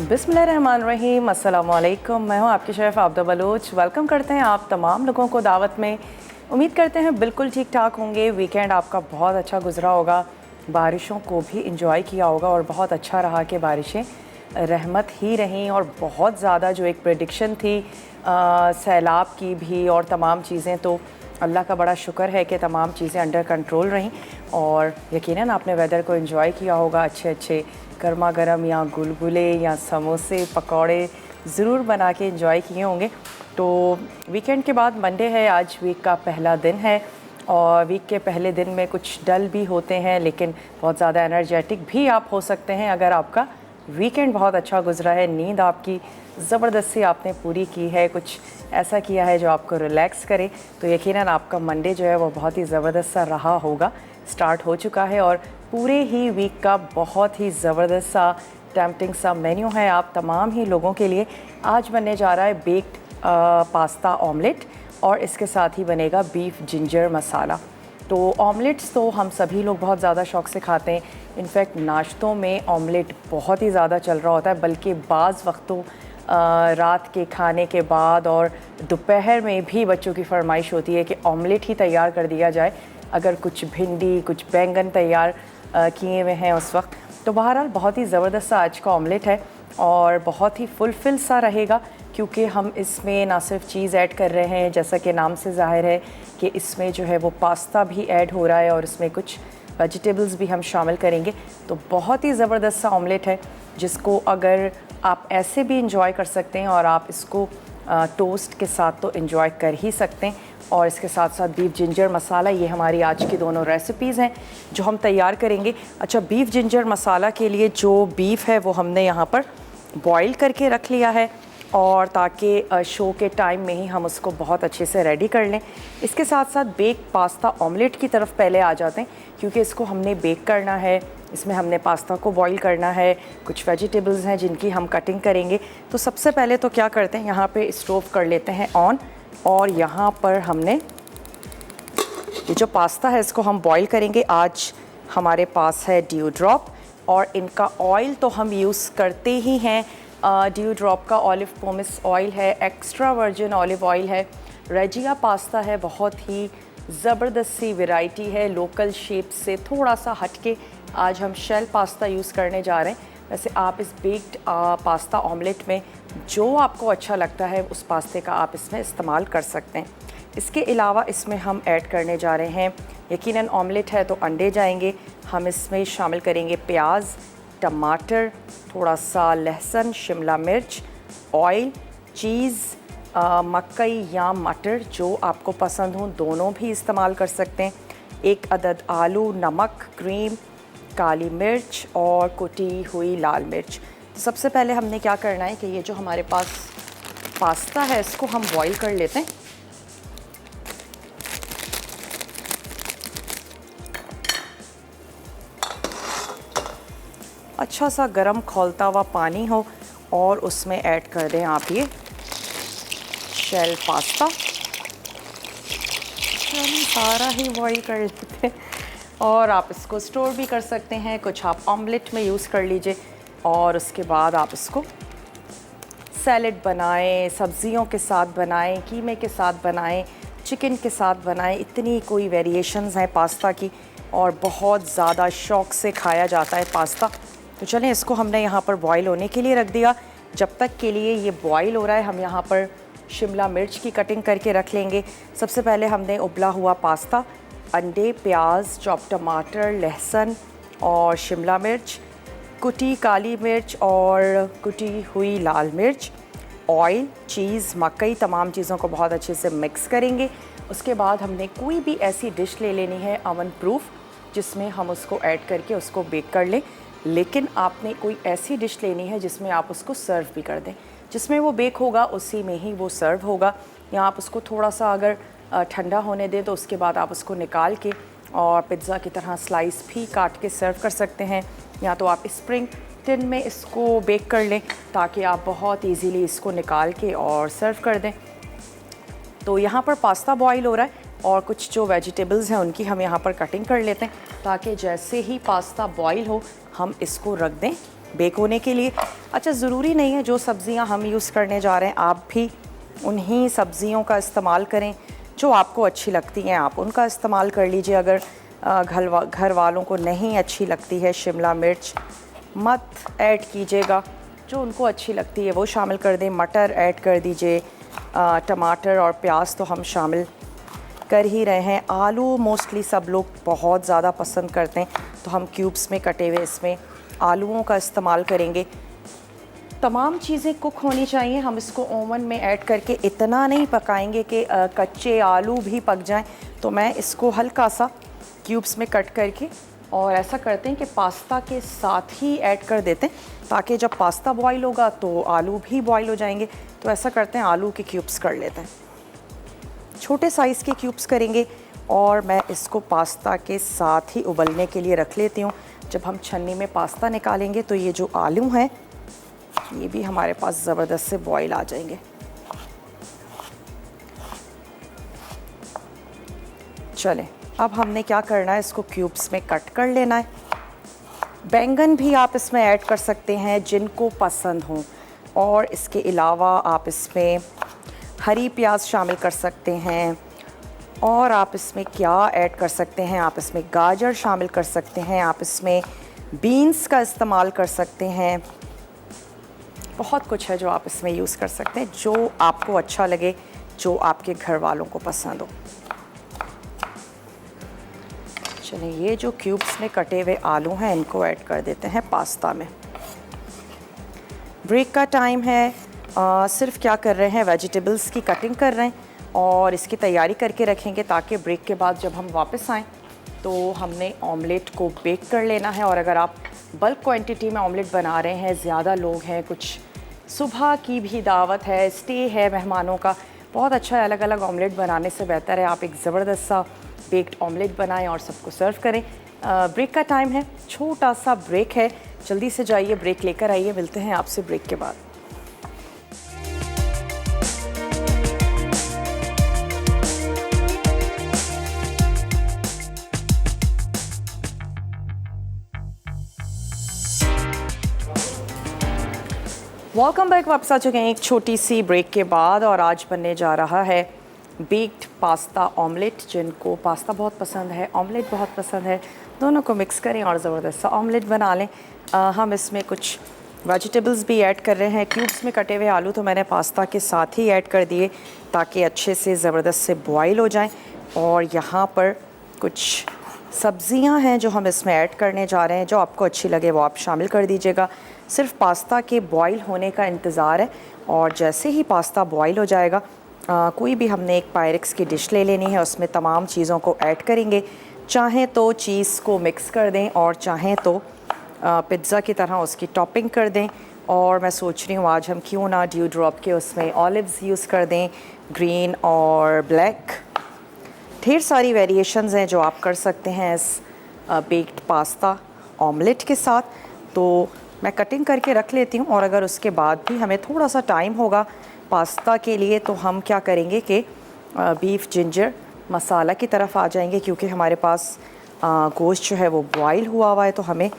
बिस्मिल्लाहिर्रहमानिर्रहीम, अस्सलाम वालेकुम। मैं हूं आपकी शेफ़ आबदा बलोच। वेलकम करते हैं आप तमाम लोगों को दावत में। उम्मीद करते हैं बिल्कुल ठीक ठाक होंगे। वीकेंड आपका बहुत अच्छा गुजरा होगा, बारिशों को भी इंजॉय किया होगा और बहुत अच्छा रहा कि बारिशें रहमत ही रहीं। और बहुत ज़्यादा जो एक प्रेडिक्शन थी सैलाब की भी और तमाम चीज़ें, तो अल्लाह का बड़ा शुक्र है कि तमाम चीज़ें अंडर कंट्रोल रहीं और यकीनन आपने वेदर को एंजॉय किया होगा। अच्छे अच्छे गर्मा गर्म या गुलगुले या समोसे पकौड़े ज़रूर बना के एंजॉय किए होंगे। तो वीकेंड के बाद मंडे है, आज वीक का पहला दिन है और वीक के पहले दिन में कुछ डल भी होते हैं लेकिन बहुत ज़्यादा एनर्जेटिक भी आप हो सकते हैं अगर आपका वीकेंड बहुत अच्छा गुजरा है। नींद आपकी ज़बरदस्ती आपने पूरी की है, कुछ ऐसा किया है जो आपको रिलैक्स करे, तो यकीनन आपका मंडे जो है वो बहुत ही ज़बरदस्त सा रहा होगा, स्टार्ट हो चुका है। और पूरे ही वीक का बहुत ही ज़बरदस्त सा टेम्पटिंग सा मेन्यू है आप तमाम ही लोगों के लिए। आज बनने जा रहा है बेक्ड पास्ता ऑमलेट और इसके साथ ही बनेगा बीफ जिंजर मसाला। तो ऑमलेट्स तो हम सभी लोग बहुत ज़्यादा शौक़ से खाते हैं। इनफैक्ट नाश्तों में ऑमलेट बहुत ही ज़्यादा चल रहा होता है, बल्कि बाज़ वक्तों रात के खाने के बाद और दोपहर में भी बच्चों की फरमाइश होती है कि ऑमलेट ही तैयार कर दिया जाए, अगर कुछ भिंडी कुछ बैंगन तैयार किए हुए हैं उस वक्त। तो बहरहाल बहुत ही ज़बरदस्त सा आज का ऑमलेट है और बहुत ही फुलफिल सा रहेगा, क्योंकि हम इसमें ना सिर्फ चीज़ ऐड कर रहे हैं, जैसा कि नाम से ज़ाहिर है कि इसमें जो है वो पास्ता भी ऐड हो रहा है और इसमें कुछ वेजिटेबल्स भी हम शामिल करेंगे। तो बहुत ही ज़बरदस्त सा ऑमलेट है जिसको अगर आप ऐसे भी इंजॉय कर सकते हैं और आप इसको टोस्ट के साथ तो इंजॉय कर ही सकते हैं। और इसके साथ साथ बीफ जिंजर मसाला, ये हमारी आज की दोनों रेसिपीज़ हैं जो हम तैयार करेंगे। अच्छा, बीफ जिंजर मसाला के लिए जो बीफ है वो हमने यहाँ पर बॉईल करके रख लिया है और ताकि शो के टाइम में ही हम उसको बहुत अच्छे से रेडी कर लें। इसके साथ साथ बेक पास्ता ऑमलेट की तरफ पहले आ जाते हैं, क्योंकि इसको हमने बेक करना है, इसमें हमने पास्ता को बॉईल करना है, कुछ वेजिटेबल्स हैं जिनकी हम कटिंग करेंगे। तो सबसे पहले तो क्या करते हैं, यहाँ पे स्टोव कर लेते हैं ऑन और यहाँ पर हमने ये जो पास्ता है इसको हम बॉईल करेंगे। आज हमारे पास है ड्यू ड्रॉप और इनका ऑयल तो हम यूज़ करते ही हैं। ड्यू ड्रॉप का ऑलिव पोमेस ऑयल है, एक्स्ट्रा वर्जिन ऑलिव ऑयल है, रेजिया पास्ता है, बहुत ही ज़बरदस्त सी वैरायटी है, लोकल शेप से थोड़ा सा हटके आज हम शेल पास्ता यूज़ करने जा रहे हैं। वैसे आप इस बेक्ड पास्ता ऑमलेट में जो आपको अच्छा लगता है उस पास्ते का आप इसमें इस्तेमाल कर सकते हैं। इसके अलावा इसमें हम ऐड करने जा रहे हैं, यकीनन ऑमलेट है तो अंडे जाएंगे, हम इसमें शामिल करेंगे प्याज, टमाटर, थोड़ा सा लहसुन, शिमला मिर्च, ऑयल, चीज़, मकई या मटर जो आपको पसंद हो, दोनों भी इस्तेमाल कर सकते हैं, एक अदद आलू, नमक, क्रीम, काली मिर्च और कुटी हुई लाल मिर्च। तो सबसे पहले हमने क्या करना है कि ये जो हमारे पास पास्ता है इसको हम बॉईल कर लेते हैं। अच्छा सा गरम खौलता हुआ पानी हो और उसमें ऐड कर दें आप ये शेल पास्ता, सारा ही बॉईल कर लेते हैं। और आप इसको स्टोर भी कर सकते हैं, कुछ आप ऑमलेट में यूज़ कर लीजिए और उसके बाद आप इसको सैलेड बनाएं, सब्जियों के साथ बनाएं, कीमे के साथ बनाएं, चिकन के साथ बनाएं। इतनी कोई वेरिएशंस हैं पास्ता की और बहुत ज़्यादा शौक़ से खाया जाता है पास्ता। तो चलें, इसको हमने यहाँ पर बॉईल होने के लिए रख दिया। जब तक के लिए ये बॉईल हो रहा है हम यहाँ पर शिमला मिर्च की कटिंग करके रख लेंगे। सबसे पहले हमने उबला हुआ पास्ता, अंडे, प्याज, चॉप टमाटर, लहसुन और शिमला मिर्च, कुटी काली मिर्च और कुटी हुई लाल मिर्च, ऑयल, चीज़, मकई, तमाम चीज़ों को बहुत अच्छे से मिक्स करेंगे। उसके बाद हमने कोई भी ऐसी डिश ले लेनी है अवन प्रूफ जिसमें हम उसको ऐड करके उसको बेक कर लें, लेकिन आपने कोई ऐसी डिश लेनी है जिसमें आप उसको सर्व भी कर दें, जिसमें वो बेक होगा उसी में ही वो सर्व होगा। या आप उसको थोड़ा सा अगर ठंडा होने दें तो उसके बाद आप उसको निकाल के और पिज़्ज़ा की तरह स्लाइस भी काट के सर्व कर सकते हैं, या तो आप स्प्रिंग टिन में इसको बेक कर लें ताकि आप बहुत इजीली इसको निकाल के और सर्व कर दें। तो यहाँ पर पास्ता बॉईल हो रहा है और कुछ जो वेजिटेबल्स हैं उनकी हम यहाँ पर कटिंग कर लेते हैं ताकि जैसे ही पास्ता बॉईल हो हम इसको रख दें बेक होने के लिए। अच्छा, ज़रूरी नहीं है जो सब्ज़ियां हम यूज़ करने जा रहे हैं आप भी उन्हीं सब्ज़ियों का इस्तेमाल करें जो आपको अच्छी लगती हैं, आप उनका इस्तेमाल कर लीजिए। अगर घर वालों को नहीं अच्छी लगती है शिमला मिर्च, मत ऐड कीजिएगा, जो उनको अच्छी लगती है वो शामिल कर दें। मटर ऐड कर दीजिए, टमाटर और प्याज तो हम शामिल कर ही रहे हैं। आलू मोस्टली सब लोग बहुत ज़्यादा पसंद करते हैं, तो हम क्यूब्स में कटे हुए इसमें आलूओं का इस्तेमाल करेंगे। तमाम चीज़ें कुक होनी चाहिए। हम इसको ओवन में ऐड करके इतना नहीं पकाएंगे कि कच्चे आलू भी पक जाएं। तो मैं इसको हल्का सा क्यूब्स में कट करके और ऐसा करते हैं कि पास्ता के साथ ही ऐड कर देते हैं, ताकि जब पास्ता बॉईल होगा तो आलू भी बॉईल हो जाएंगे। तो ऐसा करते हैं, आलू के क्यूब्स कर लेते हैं, छोटे साइज़ के क्यूब्स करेंगे और मैं इसको पास्ता के साथ ही उबलने के लिए रख लेती हूँ। जब हम छन्नी में पास्ता निकालेंगे तो ये जो आलू हैं ये भी हमारे पास ज़बरदस्त से बॉईल आ जाएंगे। चलें, अब हमने क्या करना है, इसको क्यूब्स में कट कर लेना है। बैंगन भी आप इसमें ऐड कर सकते हैं जिनको पसंद हो, और इसके अलावा आप इसमें हरी प्याज शामिल कर सकते हैं। और आप इसमें क्या ऐड कर सकते हैं, आप इसमें गाजर शामिल कर सकते हैं, आप इसमें बीन्स का इस्तेमाल कर सकते हैं। बहुत कुछ है जो आप इसमें यूज़ कर सकते हैं, जो आपको अच्छा लगे, जो आपके घर वालों को पसंद हो। चलिए, ये जो क्यूब्स में कटे हुए आलू हैं इनको ऐड कर देते हैं पास्ता में। ब्रेक का टाइम है, सिर्फ क्या कर रहे हैं, वेजिटेबल्स की कटिंग कर रहे हैं और इसकी तैयारी करके रखेंगे, ताकि ब्रेक के बाद जब हम वापस आएँ तो हमने ऑमलेट को बेक कर लेना है। और अगर आप बल्क क्वांटिटी में ऑमलेट बना रहे हैं, ज़्यादा लोग हैं, कुछ सुबह की भी दावत है, स्टे है मेहमानों का, बहुत अच्छा है। अलग अलग ऑमलेट बनाने से बेहतर है आप एक ज़बरदस्त सा बेक्ड ऑमलेट बनाएं और सबको सर्व करें। ब्रेक का टाइम है, छोटा सा ब्रेक है, जल्दी से जाइए ब्रेक लेकर आइए। मिलते हैं आपसे ब्रेक के बाद। वेलकम बैक, वापस आ चुके हैं एक छोटी सी ब्रेक के बाद, और आज बनने जा रहा है बेक्ड पास्ता ऑमलेट। जिनको पास्ता बहुत पसंद है, ऑमलेट बहुत पसंद है, दोनों को मिक्स करें और ज़बरदस्त सा ऑमलेट बना लें। हम इसमें कुछ वेजिटेबल्स भी ऐड कर रहे हैं। क्यूब्स में कटे हुए आलू तो मैंने पास्ता के साथ ही ऐड कर दिए ताकि अच्छे से ज़बरदस्त से बॉईल हो जाएं। और यहाँ पर कुछ सब्ज़ियाँ हैं जो हम इसमें ऐड करने जा रहे हैं, जो आपको अच्छी लगे वो आप शामिल कर दीजिएगा। सिर्फ पास्ता के बॉईल होने का इंतज़ार है, और जैसे ही पास्ता बॉईल हो जाएगा कोई भी हमने एक पायरेक्स की डिश ले लेनी है, उसमें तमाम चीज़ों को ऐड करेंगे। चाहें तो चीज़ को मिक्स कर दें और चाहें तो पिज़्ज़ा की तरह उसकी टॉपिंग कर दें। और मैं सोच रही हूँ आज हम क्यों ना ड्यू ड्रॉप के उसमें ऑलिव्स यूज़ कर दें, ग्रीन और ब्लैक। ढेर सारी वेरिएशंस हैं जो आप कर सकते हैं इस बेक्ड पास्ता ऑमलेट के साथ। तो मैं कटिंग करके रख लेती हूँ, और अगर उसके बाद भी हमें थोड़ा सा टाइम होगा पास्ता के लिए तो हम क्या करेंगे कि बीफ जिंजर मसाला की तरफ आ जाएंगे, क्योंकि हमारे पास गोश्त जो है वो बॉईल हुआ है, तो हमें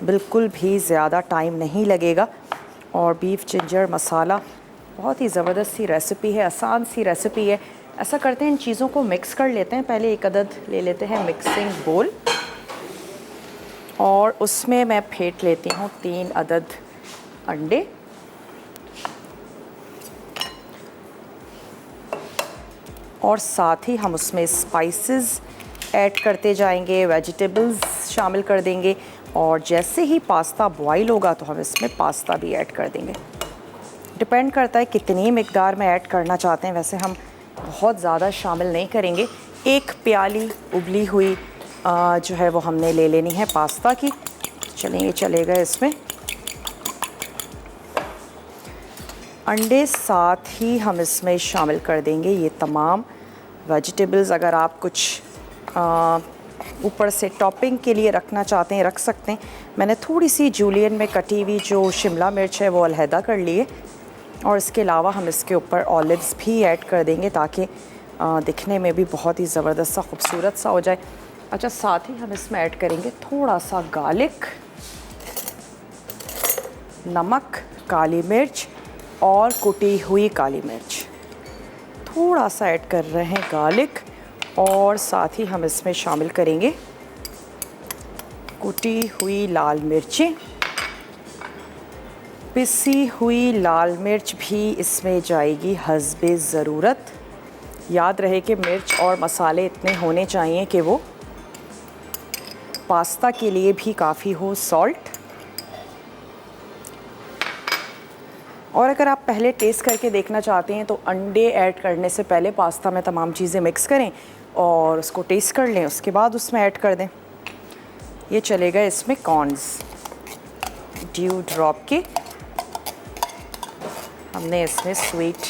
बिल्कुल भी ज़्यादा टाइम नहीं लगेगा। और बीफ जिंजर मसाला बहुत ही ज़बरदस्त सी रेसिपी है, आसान सी रेसिपी है। ऐसा करते हैं, इन चीज़ों को मिक्स कर लेते हैं। पहले एक अदद ले लेते हैं मिक्सिंग बोल, और उसमें मैं फेंट लेती हूँ 3 अदद अंडे। और साथ ही हम उसमें स्पाइसेस ऐड करते जाएंगे, वेजिटेबल्स शामिल कर देंगे, और जैसे ही पास्ता बॉईल होगा तो हम इसमें पास्ता भी ऐड कर देंगे। डिपेंड करता है कितनी मिकदार में ऐड करना चाहते हैं, वैसे हम बहुत ज़्यादा शामिल नहीं करेंगे। 1 प्याली उबली हुई जो है वो हमने ले लेनी है पास्ता की। चलिए, ये चलेगा इसमें। अंडे साथ ही हम इसमें शामिल कर देंगे ये तमाम वेजिटेबल्स। अगर आप कुछ ऊपर से टॉपिंग के लिए रखना चाहते हैं रख सकते हैं। मैंने थोड़ी सी जूलियन में कटी हुई जो शिमला मिर्च है वो अलहदा कर ली है, और इसके अलावा हम इसके ऊपर ऑलिव्स भी ऐड कर देंगे ताकि दिखने में भी बहुत ही ज़बरदस्त सा खूबसूरत सा हो जाए। अच्छा, साथ ही हम इसमें ऐड करेंगे थोड़ा सा गार्लिक, नमक, काली मिर्च और कुटी हुई काली मिर्च। थोड़ा सा ऐड कर रहे हैं गार्लिक और साथ ही हम इसमें शामिल करेंगे कुटी हुई लाल मिर्चें। पिसी हुई लाल मिर्च भी इसमें जाएगी हस्बे ज़रूरत। याद रहे कि मिर्च और मसाले इतने होने चाहिए कि वो पास्ता के लिए भी काफ़ी हो। सॉल्ट, और अगर आप पहले टेस्ट करके देखना चाहते हैं तो अंडे ऐड करने से पहले पास्ता में तमाम चीज़ें मिक्स करें और उसको टेस्ट कर लें, उसके बाद उसमें ऐड कर दें। ये चलेगा इसमें कॉर्न्स, ड्यू ड्रॉप के हमने इसमें स्वीट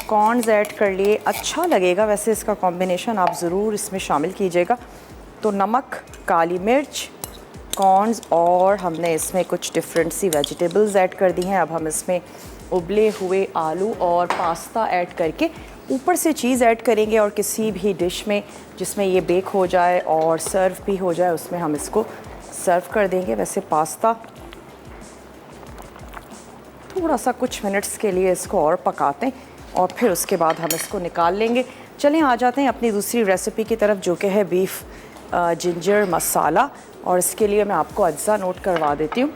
कॉर्न्स ऐड कर लिए। अच्छा लगेगा वैसे इसका कॉम्बिनेशन, आप ज़रूर इसमें शामिल कीजिएगा। तो नमक, काली मिर्च, कॉर्न्स और हमने इसमें कुछ डिफरेंट सी वेजिटेबल्स ऐड कर दी हैं। अब हम इसमें उबले हुए आलू और पास्ता ऐड करके ऊपर से चीज़ ऐड करेंगे और किसी भी डिश में जिसमें ये बेक हो जाए और सर्व भी हो जाए उसमें हम इसको सर्व कर देंगे। वैसे पास्ता थोड़ा सा कुछ मिनट्स के लिए इसको और पकाते हैं और फिर उसके बाद हम इसको निकाल लेंगे। चलें आ जाते हैं अपनी दूसरी रेसिपी की तरफ, जो कि है बीफ जिंजर मसाला। और इसके लिए मैं आपको अज्जा नोट करवा देती हूँ।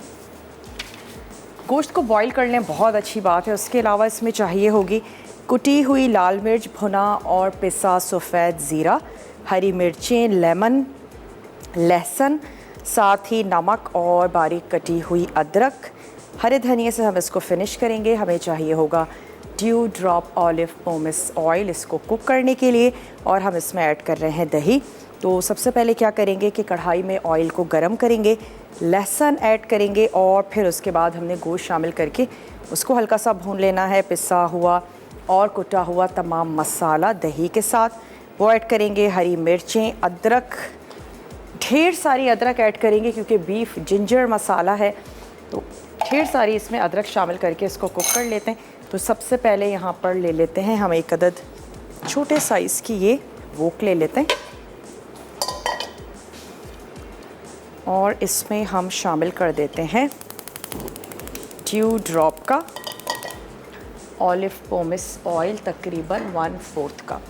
गोश्त को बॉईल कर लें, बहुत अच्छी बात है। उसके अलावा इसमें चाहिए होगी कुटी हुई लाल मिर्च भुना और पिसा सफ़ेद ज़ीरा, हरी मिर्चें, लेमन, लहसुन, साथ ही नमक और बारीक कटी हुई अदरक। हरे धनिए से हम इसको फिनिश करेंगे। हमें चाहिए होगा dew drop olive pomace oil इसको कुक करने के लिए, और हम इसमें ऐड कर रहे हैं दही। तो सबसे पहले क्या करेंगे कि कढ़ाई में ऑयल को गरम करेंगे, लहसुन ऐड करेंगे और फिर उसके बाद हमने गोश्त शामिल करके उसको हल्का सा भून लेना है। पिसा हुआ और कुटा हुआ तमाम मसाला दही के साथ वो ऐड करेंगे। हरी मिर्चें, अदरक, ढेर सारी अदरक ऐड करेंगे क्योंकि बीफ जिंजर मसाला है, तो ढेर सारी इसमें अदरक शामिल करके इसको कुक कर लेते हैं। तो सबसे पहले यहाँ पर ले लेते हैं हम एक अदद छोटे साइज़ की ये वोक ले लेते हैं और इसमें हम शामिल कर देते हैं ड्यू ड्रॉप का ऑलिव पोमेस ऑयल, तकरीबन 1/4 कप।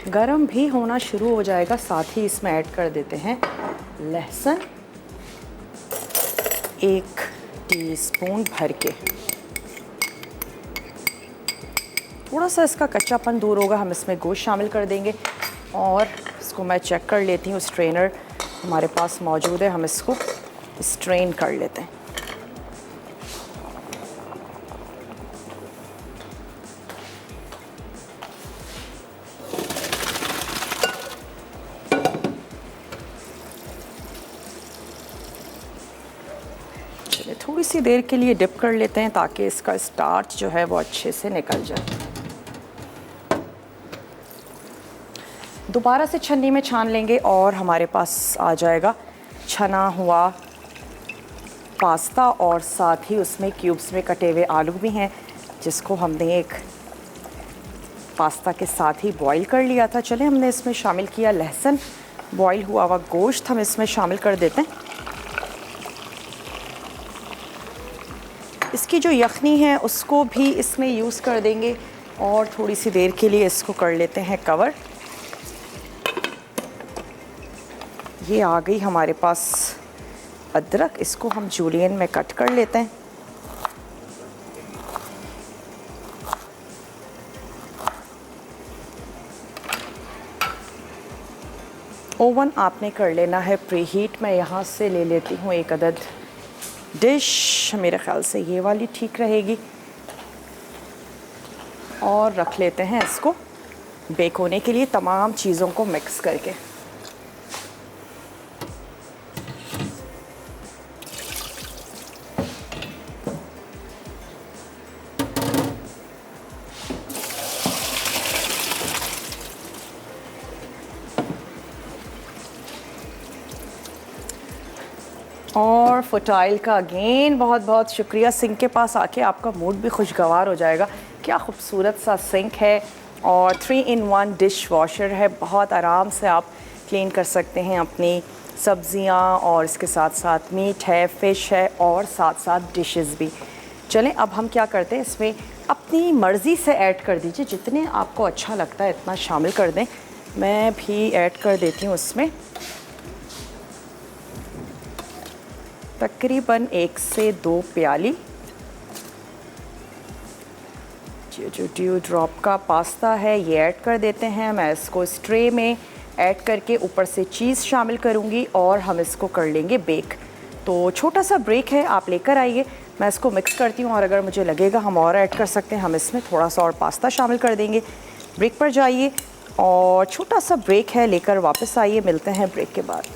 गरम भी होना शुरू हो जाएगा। साथ ही इसमें ऐड कर देते हैं लहसुन 1 टीस्पून भर के। थोड़ा सा इसका कच्चापन दूर होगा, हम इसमें गोश्त शामिल कर देंगे और इसको मैं चेक कर लेती हूँ। स्ट्रेनर हमारे पास मौजूद है, हम इसको स्ट्रेन कर लेते हैं। थोड़ी सी देर के लिए डिप कर लेते हैं ताकि इसका स्टार्च जो है वो अच्छे से निकल जाए। दोबारा से छन्नी में छान लेंगे और हमारे पास आ जाएगा छना हुआ पास्ता और साथ ही उसमें क्यूब्स में कटे हुए आलू भी हैं, जिसको हमने एक पास्ता के साथ ही बॉईल कर लिया था। चले हमने इसमें शामिल किया लहसुन, बॉईल हुआ हुआ गोश्त हम इसमें शामिल कर देते हैं। इसकी जो यखनी है उसको भी इसमें यूज़ कर देंगे और थोड़ी सी देर के लिए इसको कर लेते हैं कवर। ये आ गई हमारे पास अदरक, इसको हम जूलियन में कट कर लेते हैं। ओवन आपने कर लेना है प्री हीट। मैं यहाँ से ले लेती हूँ एक अदद डिश, मेरे ख़्याल से ये वाली ठीक रहेगी, और रख लेते हैं इसको बेक होने के लिए तमाम चीज़ों को मिक्स करके। और फुटाइल का अगेन बहुत बहुत शुक्रिया। सिंक के पास आके आपका मूड भी खुशगवार हो जाएगा। क्या खूबसूरत सा सिंक है और 3-in-1 डिश वॉशर है, बहुत आराम से आप क्लीन कर सकते हैं अपनी सब्ज़ियाँ, और इसके साथ साथ मीट है, फ़िश है और साथ साथ डिशेस भी। चलें अब हम क्या करते हैं, इसमें अपनी मर्ज़ी से ऐड कर दीजिए, जितने आपको अच्छा लगता है इतना शामिल कर दें। मैं भी ऐड कर देती हूँ इसमें तकरीबन 1 से 2 प्याली। जो ड्यू ड्रॉप का पास्ता है ये ऐड कर देते हैं। मैं इसको इस ट्रे में ऐड करके ऊपर से चीज़ शामिल करूँगी और हम इसको कर लेंगे बेक। तो छोटा सा ब्रेक है, आप लेकर आइए, मैं इसको मिक्स करती हूँ, और अगर मुझे लगेगा हम और ऐड कर सकते हैं, हम इसमें थोड़ा सा और पास्ता शामिल कर देंगे। ब्रेक पर जाइए, और छोटा सा ब्रेक है, लेकर वापस आइए, मिलते हैं ब्रेक के बाद।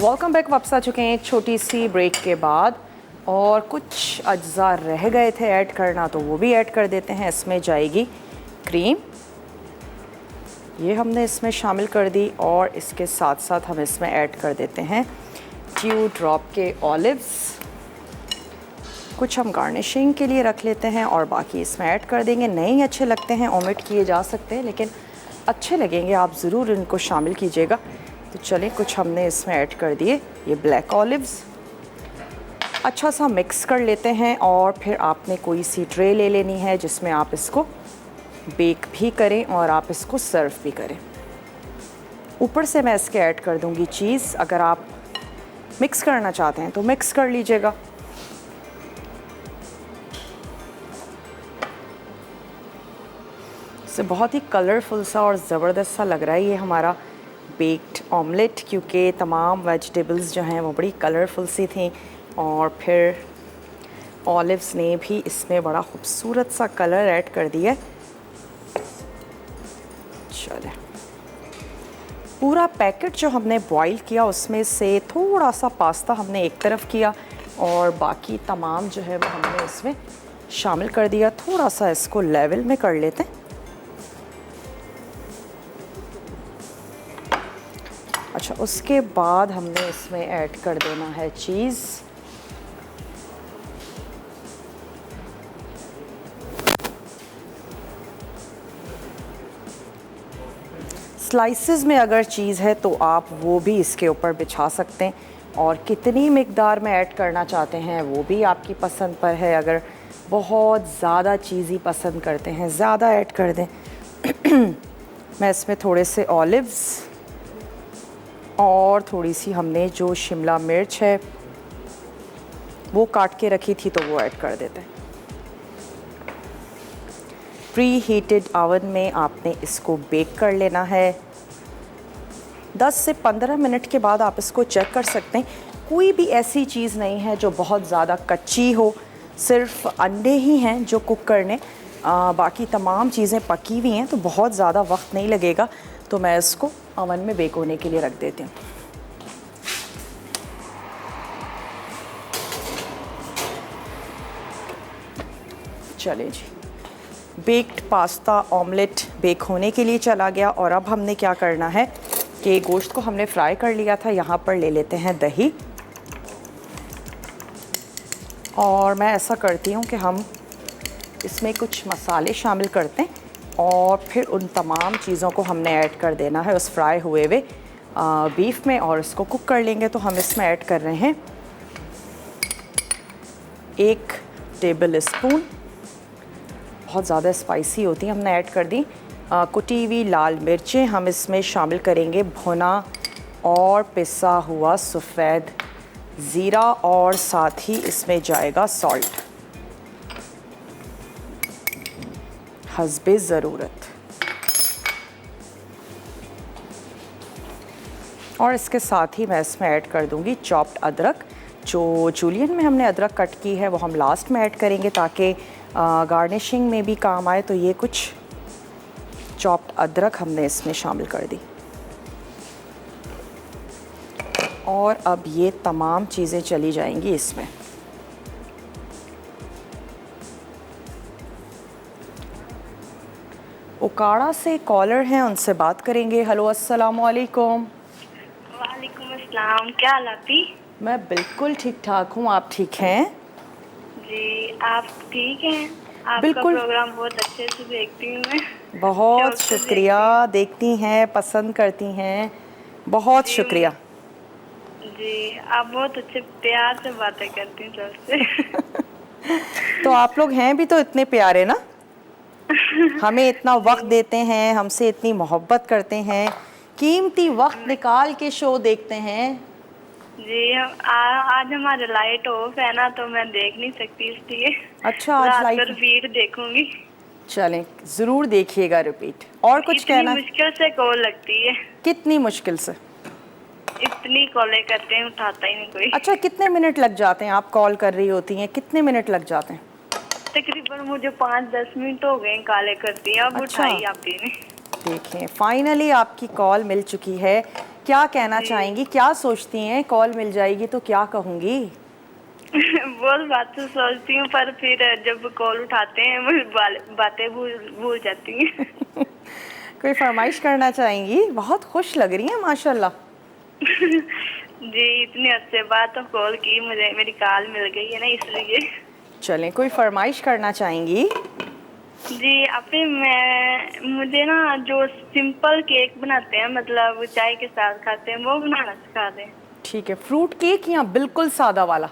वेलकम बैक, वापस आ चुके हैं एक छोटी सी ब्रेक के बाद, और कुछ अज्जा रह गए थे ऐड करना, तो वो भी ऐड कर देते हैं। इसमें जाएगी क्रीम, ये हमने इसमें शामिल कर दी, और इसके साथ साथ हम इसमें ऐड कर देते हैं ड्यू ड्रॉप के ऑलिव्स। कुछ हम गार्निशिंग के लिए रख लेते हैं और बाकी इसमें ऐड कर देंगे। नहीं अच्छे लगते हैं ओमिट किए जा सकते हैं, लेकिन अच्छे लगेंगे आप ज़रूर इनको शामिल कीजिएगा। तो चलें, कुछ हमने इसमें ऐड कर दिए ये ब्लैक ऑलिव्स। अच्छा सा मिक्स कर लेते हैं, और फिर आपने कोई सी ट्रे ले लेनी है जिसमें आप इसको बेक भी करें और आप इसको सर्व भी करें। ऊपर से मैं इसके ऐड कर दूंगी चीज़। अगर आप मिक्स करना चाहते हैं तो मिक्स कर लीजिएगा। इससे बहुत ही कलरफुल सा और ज़बरदस्त सा लग रहा है ये हमारा बेक्ड ऑमलेट, क्योंकि तमाम वेजिटेबल्स जो हैं वो बड़ी कलरफुल सी थी, और फिर ऑलिव्स ने भी इसमें बड़ा खूबसूरत सा कलर ऐड कर दिया। चले, पूरा पैकेट जो हमने बॉईल किया उसमें से थोड़ा सा पास्ता हमने एक तरफ किया, और बाकी तमाम जो है वो हमने इसमें शामिल कर दिया। थोड़ा सा इसको लेवल में कर लेते हैं। अच्छा, उसके बाद हमने इसमें ऐड कर देना है चीज़। स्लाइसेस में अगर चीज़ है तो आप वो भी इसके ऊपर बिछा सकते हैं, और कितनी मिकदार में ऐड करना चाहते हैं वो भी आपकी पसंद पर है। अगर बहुत ज़्यादा चीज़ ही पसंद करते हैं, ज़्यादा ऐड कर दें। मैं इसमें थोड़े से ऑलिव्स और थोड़ी सी हमने जो शिमला मिर्च है वो काट के रखी थी तो वो ऐड कर देते हैं। प्री हीटेड ओवन में आपने इसको बेक कर लेना है। 10 से 15 मिनट के बाद आप इसको चेक कर सकते हैं। कोई भी ऐसी चीज़ नहीं है जो बहुत ज़्यादा कच्ची हो, सिर्फ अंडे ही हैं जो कुक करने, बाकी तमाम चीज़ें पकी हुई हैं, तो बहुत ज़्यादा वक्त नहीं लगेगा। तो मैं इसको ओवन में बेक होने के लिए रख देती हूँ। चले जी, बेक्ड पास्ता ऑमलेट बेक होने के लिए चला गया। और अब हमने क्या करना है कि गोश्त को हमने फ्राई कर लिया था, यहाँ पर ले लेते हैं दही, और मैं ऐसा करती हूँ कि हम इसमें कुछ मसाले शामिल करते हैं, और फिर उन तमाम चीज़ों को हमने ऐड कर देना है उस फ्राई हुए हुए बीफ में, और इसको कुक कर लेंगे। तो हम इसमें ऐड कर रहे हैं 1 टेबल स्पून, बहुत ज़्यादा स्पाइसी होती है, हमने ऐड कर दी कुटी हुई लाल मिर्चें। हम इसमें शामिल करेंगे भुना और पिसा हुआ सफ़ेद ज़ीरा, और साथ ही इसमें जाएगा सॉल्ट हस्बे ज़रूरत। और इसके साथ ही मैं इसमें ऐड कर दूंगी चॉप्ड अदरक। जो जूलियन में हमने अदरक कट की है वो हम लास्ट में ऐड करेंगे ताकि गार्निशिंग में भी काम आए। तो ये कुछ चॉप्ड अदरक हमने इसमें शामिल कर दी, और अब ये तमाम चीज़ें चली जाएंगी इसमें। उकाड़ा से कॉलर हैं, उनसे बात करेंगे। हेलो, अस्सलाम वालेकुम। वालेकुम अस्सलाम, क्या हाल आपकी? मैं बिल्कुल ठीक ठाक हूँ, आप ठीक हैं? जी, आप ठीक हैं? आपका बिल्कुल। प्रोग्राम बहुत अच्छे से देखती हूँ मैं। बहुत शौक से शुक्रिया। देखती हूँ। देखती हैं, पसंद करती हैं, बहुत जी शुक्रिया। जी, आप बहुत अच्छे प्यार से बातें करती हैं सबसे। तो आप लोग हैं भी तो इतने प्यारे ना, हमें इतना वक्त जी देते हैं, हमसे इतनी मोहब्बत करते हैं, कीमती वक्त मैं- निकाल के शो देखते हैं। जी आज हमारा लाइट ऑफ है ना, तो मैं देख नहीं सकती, इसलिए अच्छा, आज रात को लाइट। रिपीट देखूंगी। चलें, ज़रूर देखिएगा रिपीट। और कुछ इतनी कहना? मुश्किल से कॉल लगती है। कितनी मुश्किल से? इतनी कॉलें करते हैं, उठाता ही नहीं कोई। अच्छा, कितने मिनट लग जाते हैं? आप कॉल कर रही होती हैं, कितने मिनट लग जाते हैं? तकरीबन मुझे 5-10 मिनट हो गए काले करती हैं, अब अच्छा, उठाई आपने ने। देखें फाइनली आपकी कॉल मिल चुकी है। क्या कहना जी चाहेंगी, क्या सोचती हैं? कॉल मिल जाएगी तो क्या कहूँगी? बहुत बात तो सोचती हूँ, पर फिर जब कॉल उठाते हैं वो बातें भूल भूल जाती हैं। कोई फरमाइश करना चाहेंगी? बहुत खुश लग रही हैं माशाल्लाह। जी, इतनी अच्छे बात तो कॉल की, मुझे मेरी कॉल मिल गई है ना, इसलिए। चलें, कोई फरमाइश करना चाहेंगी? जी, आपने मुझे ना जो सिंपल केक बनाते हैं, मतलब चाय के साथ खाते हैं, वो बनाना सिखा दें। ठीक है, फ्रूट केक या बिल्कुल सादा वाला?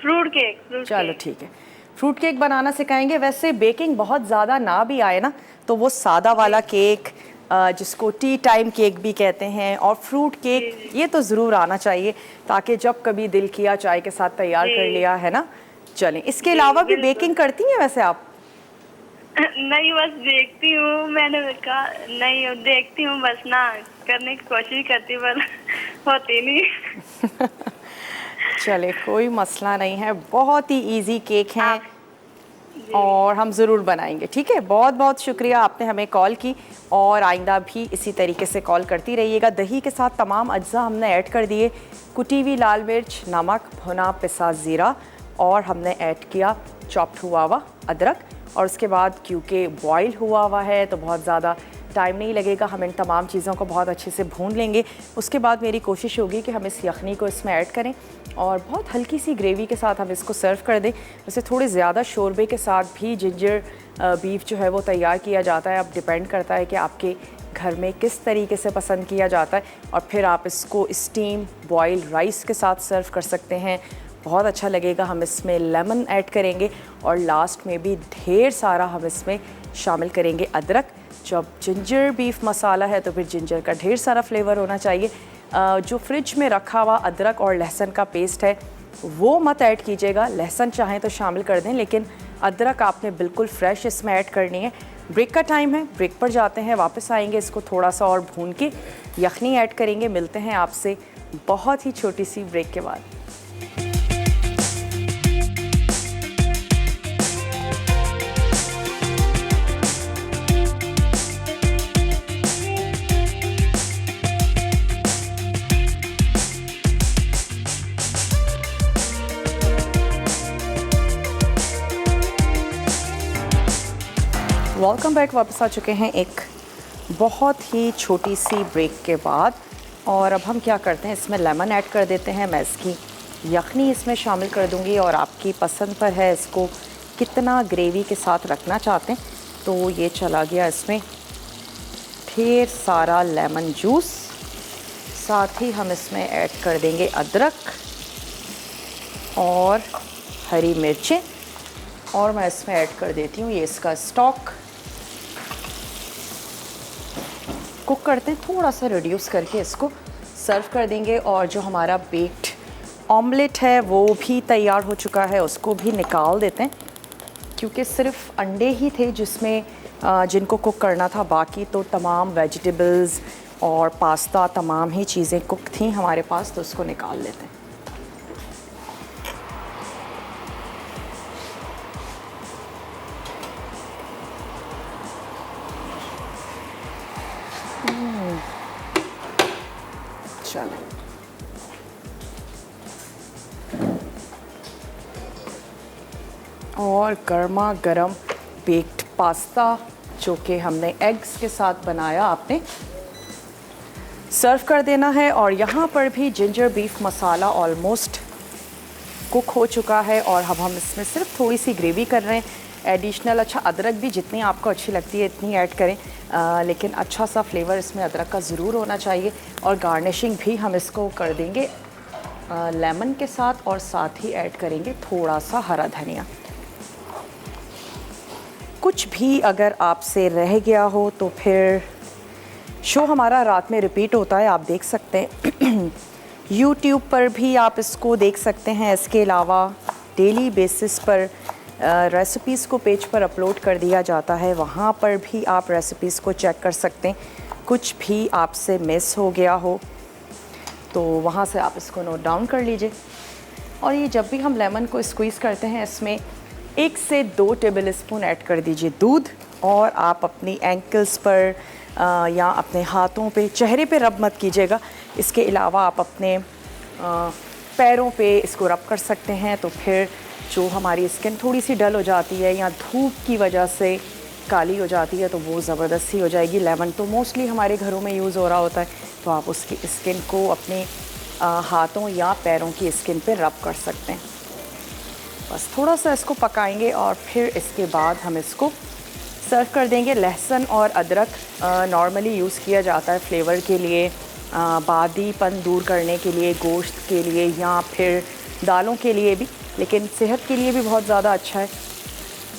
फ्रूट केक, फ्रूट चलो केक। ठीक है, फ्रूट केक बनाना सिखाएंगे। वैसे बेकिंग बहुत ज़्यादा ना भी आए ना, तो वो सादा वाला केक, जिसको टी टाइम केक भी कहते हैं, और फ्रूट केक, जी जी ये तो ज़रूर आना चाहिए, ताकि जब कभी दिल किया चाय के साथ तैयार कर जी लिया, है ना। चलें, इसके जी अलावा भी बिल्कुल। बेकिंग करती हैं वैसे आप? नहीं, बस देखती हूँ, मैंने कहा नहीं, देखती हूँ बस ना, करने की कोशिश करती, पर होती नहीं। चले, कोई मसला नहीं है, बहुत ही इजी केक हैं आप जी और हम ज़रूर बनाएंगे। ठीक है, बहुत बहुत शुक्रिया, आपने हमें कॉल की, और आइंदा भी इसी तरीके से कॉल करती रहिएगा। दही के साथ तमाम अज्जा हमने ऐड कर दिए, कुटी हुई लाल मिर्च, नमक, भुना पिसा ज़ीरा, और हमने ऐड किया चॉप्ड हुआ हुआ अदरक। और उसके बाद क्योंकि बॉयल हुआ हुआ है तो बहुत ज़्यादा टाइम नहीं लगेगा, हम इन तमाम चीज़ों को बहुत अच्छे से भून लेंगे। उसके बाद मेरी कोशिश होगी कि हम इस यखनी को इसमें ऐड करें और बहुत हल्की सी ग्रेवी के साथ हम इसको सर्व कर दें। वैसे थोड़े ज़्यादा शोरबे के साथ भी जिंजर बीफ जो है वो तैयार किया जाता है। अब डिपेंड करता है कि आपके घर में किस तरीके से पसंद किया जाता है, और फिर आप इसको स्टीम बॉयल राइस के साथ सर्व कर सकते हैं, बहुत अच्छा लगेगा। हम इसमें लेमन ऐड करेंगे और लास्ट में भी ढेर सारा हम इसमें शामिल करेंगे अदरक। जब जिंजर बीफ मसाला है तो फिर जिंजर का ढेर सारा फ्लेवर होना चाहिए। जो फ्रिज में रखा हुआ अदरक और लहसुन का पेस्ट है वो मत ऐड कीजिएगा, लहसुन चाहें तो शामिल कर दें, लेकिन अदरक आपने बिल्कुल फ्रेश इसमें ऐड करनी है। ब्रेक का टाइम है, ब्रेक पर जाते हैं, वापस आएंगे, इसको थोड़ा सा और भून के यखनी ऐड करेंगे। मिलते हैं आपसे बहुत ही छोटी सी ब्रेक के बाद। वेलकम बैक, वापस आ चुके हैं एक बहुत ही छोटी सी ब्रेक के बाद। और अब हम क्या करते हैं, इसमें लेमन ऐड कर देते हैं। मैं इसकी यखनी इसमें शामिल कर दूंगी, और आपकी पसंद पर है इसको कितना ग्रेवी के साथ रखना चाहते हैं। तो ये चला गया इसमें ढेर सारा लेमन जूस, साथ ही हम इसमें ऐड कर देंगे अदरक और हरी मिर्चें, और मैं इसमें ऐड कर देती हूँ ये इसका स्टॉक। कुक करते हैं, थोड़ा सा रिड्यूस करके इसको सर्व कर देंगे। और जो हमारा बेक्ड ऑमलेट है वो भी तैयार हो चुका है, उसको भी निकाल देते हैं, क्योंकि सिर्फ अंडे ही थे जिसमें जिनको कुक करना था, बाकी तो तमाम वेजिटेबल्स और पास्ता तमाम ही चीज़ें कुक थी हमारे पास, तो उसको निकाल लेते हैं। चलो, और गर्मा गर्म बेक्ड पास्ता जो कि हमने एग्स के साथ बनाया, आपने सर्व कर देना है। और यहाँ पर भी जिंजर बीफ मसाला ऑलमोस्ट कुक हो चुका है और अब हम इसमें सिर्फ थोड़ी सी ग्रेवी कर रहे हैं एडिशनल। अच्छा, अदरक भी जितनी आपको अच्छी लगती है इतनी ऐड करें, लेकिन अच्छा सा फ्लेवर इसमें अदरक का ज़रूर होना चाहिए। और गार्निशिंग भी हम इसको कर देंगे लेमन के साथ, और साथ ही ऐड करेंगे थोड़ा सा हरा धनिया। कुछ भी अगर आपसे रह गया हो तो फिर शो हमारा रात में रिपीट होता है, आप देख सकते हैं। यूट्यूब पर भी आप इसको देख सकते हैं। इसके अलावा डेली बेसिस पर रेसिपीज़ को पेज पर अपलोड कर दिया जाता है, वहाँ पर भी आप रेसिपीज़ को चेक कर सकते हैं। कुछ भी आपसे मिस हो गया हो तो वहाँ से आप इसको नोट डाउन कर लीजिए। और ये जब भी हम लेमन को स्क्वीज़ करते हैं, इसमें 1 से 2 टेबल स्पून ऐड कर दीजिए दूध, और आप अपनी एंकल्स पर या अपने हाथों पे, चेहरे पे रब मत कीजिएगा। इसके अलावा आप अपने पैरों पे इसको रब कर सकते हैं, तो फिर जो हमारी स्किन थोड़ी सी डल हो जाती है या धूप की वजह से काली हो जाती है तो वो ज़बरदस्ती हो जाएगी। लेमन तो मोस्टली हमारे घरों में यूज़ हो रहा होता है, तो आप उसकी स्किन को अपने हाथों या पैरों की स्किन पे रब कर सकते हैं। बस थोड़ा सा इसको पकाएंगे और फिर इसके बाद हम इसको सर्व कर देंगे। लहसुन और अदरक नॉर्मली यूज़ किया जाता है फ्लेवर के लिए, बादीपन दूर करने के लिए, गोश्त के लिए या फिर दालों के लिए भी, लेकिन सेहत के लिए भी बहुत ज़्यादा अच्छा है।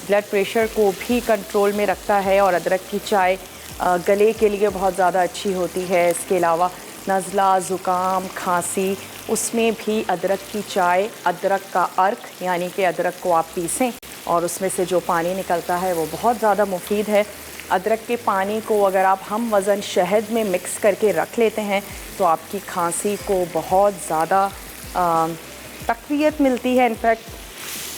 ब्लड प्रेशर को भी कंट्रोल में रखता है, और अदरक की चाय गले के लिए बहुत ज़्यादा अच्छी होती है। इसके अलावा नज़ला, ज़ुकाम, खांसी, उसमें भी अदरक की चाय, अदरक का अर्क यानी कि अदरक को आप पीसें और उसमें से जो पानी निकलता है वो बहुत ज़्यादा मुफीद है। अदरक के पानी को अगर आप हम वज़न शहद में मिक्स करके रख लेते हैं तो आपकी खांसी को बहुत ज़्यादा तक़वियत मिलती है। इनफैक्ट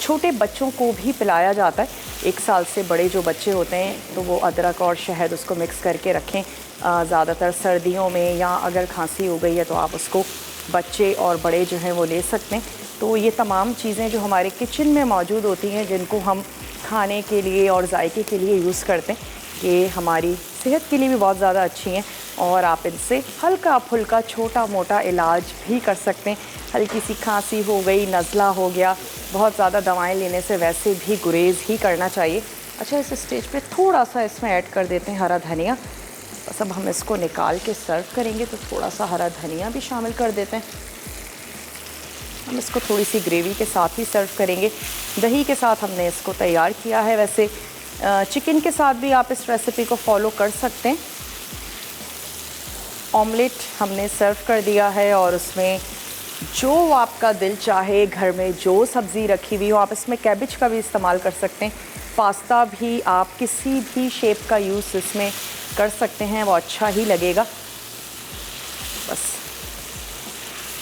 छोटे बच्चों को भी पिलाया जाता है। 1 साल से बड़े जो बच्चे होते हैं तो वो अदरक और शहद उसको मिक्स करके रखें। ज़्यादातर सर्दियों में या अगर खांसी हो गई है तो आप उसको बच्चे और बड़े जो हैं वो ले सकते हैं। तो ये तमाम चीज़ें जो हमारे किचन में मौजूद होती हैं, जिनको हम खाने के लिए और जायके के लिए यूज़ करते हैं, ये हमारी सेहत के लिए भी बहुत ज़्यादा अच्छी हैं और आप इनसे हल्का फुल्का छोटा मोटा इलाज भी कर सकते हैं। हल्की सी खांसी हो गई, नज़ला हो गया, बहुत ज़्यादा दवाएं लेने से वैसे भी गुरेज ही करना चाहिए। अच्छा, इस स्टेज पे थोड़ा सा इसमें ऐड कर देते हैं हरा धनिया। बस अब हम इसको निकाल के सर्व करेंगे तो थोड़ा सा हरा धनिया भी शामिल कर देते हैं। हम इसको थोड़ी सी ग्रेवी के साथ ही सर्व करेंगे। दही के साथ हमने इसको तैयार किया है। वैसे चिकन के साथ भी आप इस रेसिपी को फॉलो कर सकते हैं। ऑमलेट हमने सर्व कर दिया है और उसमें जो आपका दिल चाहे, घर में जो सब्ज़ी रखी हुई हो, आप इसमें कैबेज का भी इस्तेमाल कर सकते हैं। पास्ता भी आप किसी भी शेप का यूज़ इसमें कर सकते हैं, वो अच्छा ही लगेगा। बस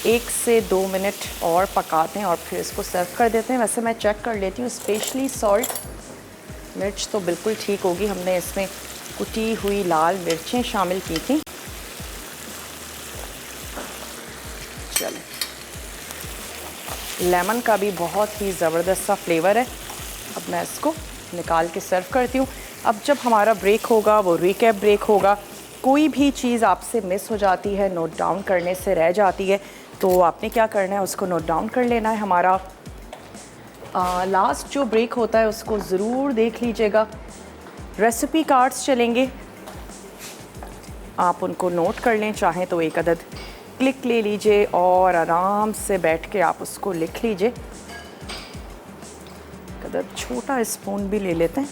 1 से 2 मिनट और पकाते हैं और फिर इसको सर्व कर देते हैं। वैसे मैं चेक कर लेती हूँ, स्पेशली सॉल्ट, मिर्च तो बिल्कुल ठीक होगी। हमने इसमें कुटी हुई लाल मिर्चें शामिल की थी। चलो, लेमन का भी बहुत ही ज़बरदस्त सा फ्लेवर है। अब मैं इसको निकाल के सर्व करती हूँ। अब जब हमारा ब्रेक होगा वो रिकैप ब्रेक होगा। कोई भी चीज़ आपसे मिस हो जाती है, नोट डाउन करने से रह जाती है, तो आपने क्या करना है, उसको नोट डाउन कर लेना है। हमारा लास्ट जो ब्रेक होता है उसको ज़रूर देख लीजिएगा। रेसिपी कार्ड्स चलेंगे, आप उनको नोट कर लें। चाहें तो एक अदद क्लिक ले लीजिए और आराम से बैठ के आप उसको लिख लीजिए। एक अदद छोटा स्पून भी ले लेते हैं।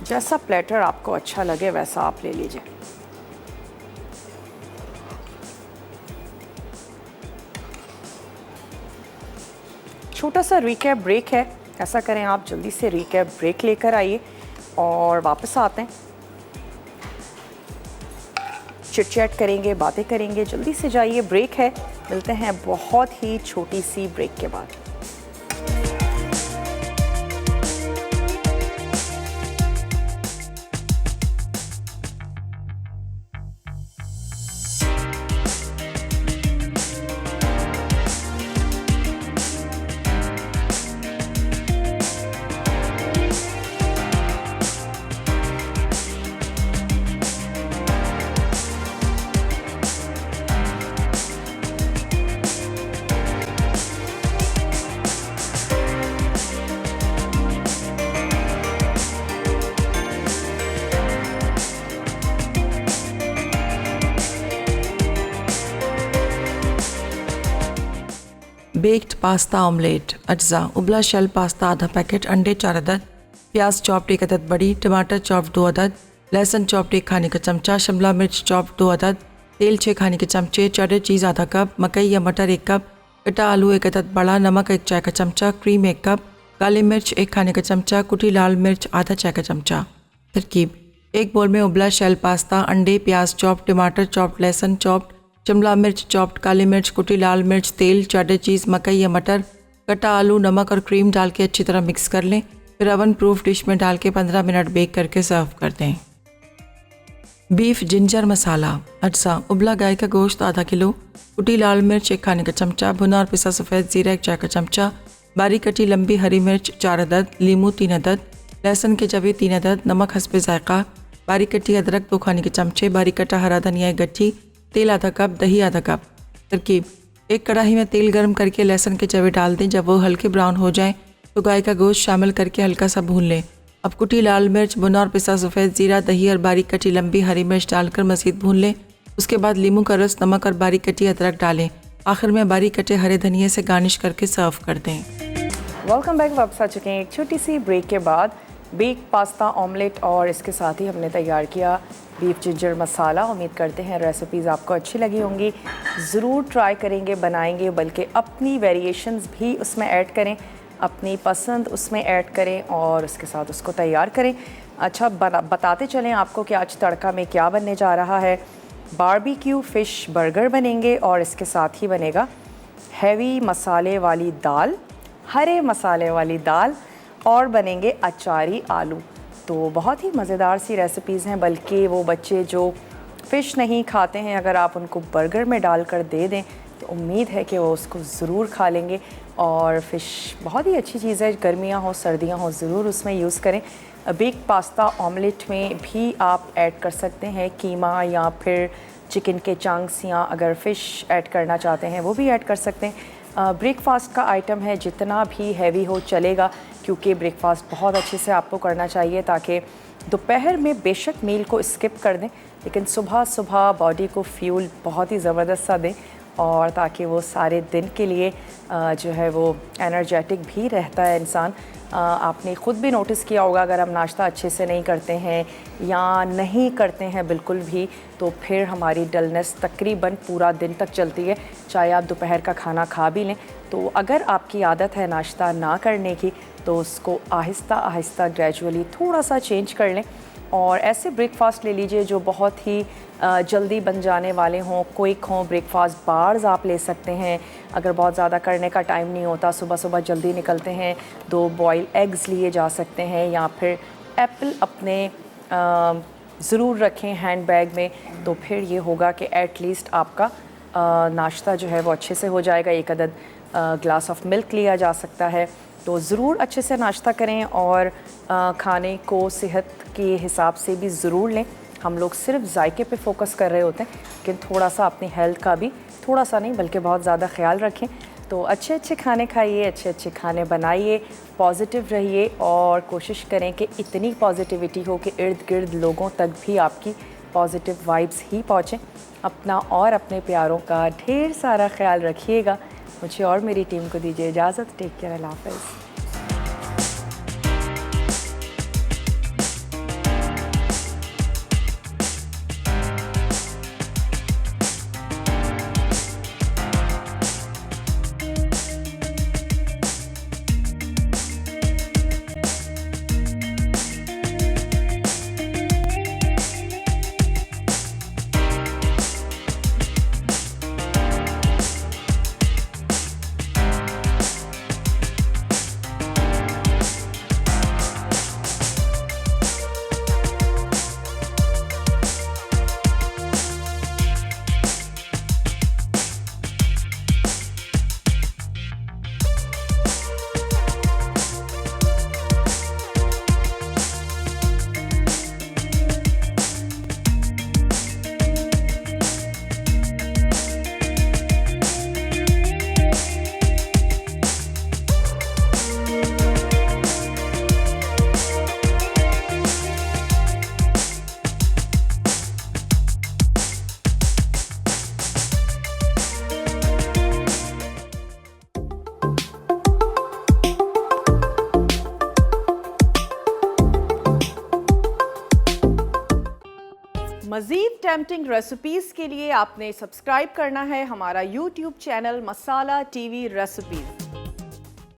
जैसा प्लेटर आपको अच्छा लगे वैसा आप ले लीजिए। छोटा सा रिकैप ब्रेक है। ऐसा करें, आप जल्दी से रिकैप ब्रेक लेकर आइए और वापस आते हैं। चिट चैट करेंगे, बातें करेंगे। जल्दी से जाइए, ब्रेक है। मिलते हैं बहुत ही छोटी सी ब्रेक के बाद। Baked pasta omelette. अज्जा उबला शेल पास्ता आधा पैकेट, अंडे 4 अदद, प्याज चॉप्ड 1 अदद बड़ी, टमाटर चॉप्ड 2 अदद, लहसुन चॉप्ड 1 खाने का चमचा, शिमला मिर्च चॉप्ड 2 अदद, तेल 6 खाने के चमचे, चेडर चीज़ आधा कप, मकई या मटर 1 कप, कटा आलू 1 अदद बड़ा, नमक 1 चाय का चमचा, क्रीम 1 कप, काली मिर्च 1 खाने का चमचा, कुटी लाल मिर्च आधा चाय का चमचा। तरकीब: एक बोल में उबला शेल पास्ता, अंडे, प्याज चॉप्ड, टमाटर चॉप्ड, लहसुन चॉप्ड, शिमला मिर्च चॉप्ड, काली मिर्च, कुटी लाल मिर्च, तेल, चेडर चीज़, मकई या मटर, कटा आलू, नमक और क्रीम डाल के अच्छी तरह मिक्स कर लें। फिर ओवन प्रूफ डिश में डाल के 15 मिनट बेक करके सर्व कर दें। बीफ जिंजर मसाला। अज्जा: उबला गाय का गोश्त आधा किलो, कुटी लाल मिर्च 1 खाने का चमचा, भुना और पिसा सफ़ेद ज़ीरा 1 चाय का चमचा, बारीक कटी लंबी हरी मिर्च 4 अदद, लीमू 3 अदद, लहसुन के जवे 3 अदद, नमक हस्बे जायका, बारीक कटी अदरक 2 खाने के चमचे, बारीक कटा हरा धनिया 1 गट्ठी, तेल आधा कप, दही आधा कप। तरकीब: एक कढ़ाई में तेल गर्म करके लहसुन के जवे डाल दें। जब वो हल्के ब्राउन हो जाएं तो गाय का गोश्त शामिल करके हल्का सा भून लें। अब कुटी लाल मिर्च, भुना और पिसा सफ़ेद ज़ीरा, दही और बारीक कटी लंबी हरी मिर्च डालकर मज़ीद भून लें। उसके बाद लीमू का रस, नमक और बारीक कटी अदरक डालें। आखिर में बारीक कटे हरे धनिए से गार्निश करके सर्व कर दें। Welcome back. वापस आ चुके हैं एक छोटी सी ब्रेक के बाद। बेक पास्ता ऑमलेट और इसके साथ ही हमने तैयार किया बीफ जिंजर मसाला। उम्मीद करते हैं रेसिपीज़ आपको अच्छी लगी होंगी। ज़रूर ट्राई करेंगे, बनाएंगे, बल्कि अपनी वेरिएशंस भी उसमें ऐड करें, अपनी पसंद उसमें ऐड करें और उसके साथ उसको तैयार करें। अच्छा, बताते चलें आपको कि आज तड़का में क्या बनने जा रहा है। बारबेक्यू फ़िश बर्गर बनेंगे और इसके साथ ही बनेगा हैवी मसाले वाली दाल, हरे मसाले वाली दाल, और बनेंगे अचारी आलू। तो बहुत ही मज़ेदार सी रेसिपीज़ हैं। बल्कि वो बच्चे जो फ़िश नहीं खाते हैं, अगर आप उनको बर्गर में डालकर दे दें तो उम्मीद है कि वो उसको ज़रूर खा लेंगे। और फ़िश बहुत ही अच्छी चीज़ है, गर्मियाँ हो सर्दियाँ हो ज़रूर उसमें यूज़ करें। बेक पास्ता ऑमलेट में भी आप ऐड कर सकते हैं कीमा या फिर चिकन के चंक्स, या अगर फ़िश ऐड करना चाहते हैं वो भी ऐड कर सकते हैं। ब्रेकफास्ट का आइटम है, जितना भी हैवी हो चलेगा, क्योंकि ब्रेकफास्ट बहुत अच्छे से आपको करना चाहिए ताकि दोपहर में बेशक मील को स्किप कर दें, लेकिन सुबह सुबह बॉडी को फ्यूल बहुत ही ज़बरदस्त सा दें, और ताकि वो सारे दिन के लिए जो है वो एनर्जेटिक भी रहता है इंसान। आपने ख़ुद भी नोटिस किया होगा, अगर हम नाश्ता अच्छे से नहीं करते हैं या नहीं करते हैं बिल्कुल भी, तो फिर हमारी डलनेस तकरीबन पूरा दिन तक चलती है, चाहे आप दोपहर का खाना खा भी लें। तो अगर आपकी आदत है नाश्ता ना करने की, तो उसको आहिस्ता आहिस्ता ग्रेजुअली थोड़ा सा चेंज कर लें और ऐसे ब्रेकफास्ट ले लीजिए जो बहुत ही जल्दी बन जाने वाले हों, क्विक हों। ब्रेकफास्ट बार्स आप ले सकते हैं अगर बहुत ज़्यादा करने का टाइम नहीं होता, सुबह सुबह जल्दी निकलते हैं, 2 बॉयल एग्स लिए जा सकते हैं, या फिर एप्पल अपने ज़रूर रखें हैंड बैग में। तो फिर ये होगा कि एटलीस्ट आपका नाश्ता जो है वो अच्छे से हो जाएगा। 1 अदद ग्लास ऑफ मिल्क लिया जा सकता है। तो ज़रूर अच्छे से नाश्ता करें और खाने को सेहत के हिसाब से भी ज़रूर लें। हम लोग सिर्फ जायके पे फोकस कर रहे होते हैं, लेकिन थोड़ा सा अपनी हेल्थ का भी, थोड़ा सा नहीं बल्कि बहुत ज़्यादा ख्याल रखें। तो अच्छे अच्छे खाने खाइए, अच्छे अच्छे खाने बनाइए, पॉजिटिव रहिए और कोशिश करें कि इतनी पॉजिटिविटी हो कि इर्द गिर्द लोगों तक भी आपकी पॉजिटिव वाइब्स ही पहुँचें। अपना और अपने प्यारों का ढेर सारा ख्याल रखिएगा। मुझे और मेरी टीम को दीजिए इजाज़त। टेक केयर, अल्लाह हाफ़िज़। मज़ीद टेम्पटिंग रेसिपीज़ के लिए आपने सब्सक्राइब करना है हमारा YouTube चैनल मसाला टीवी रेसिपीज़।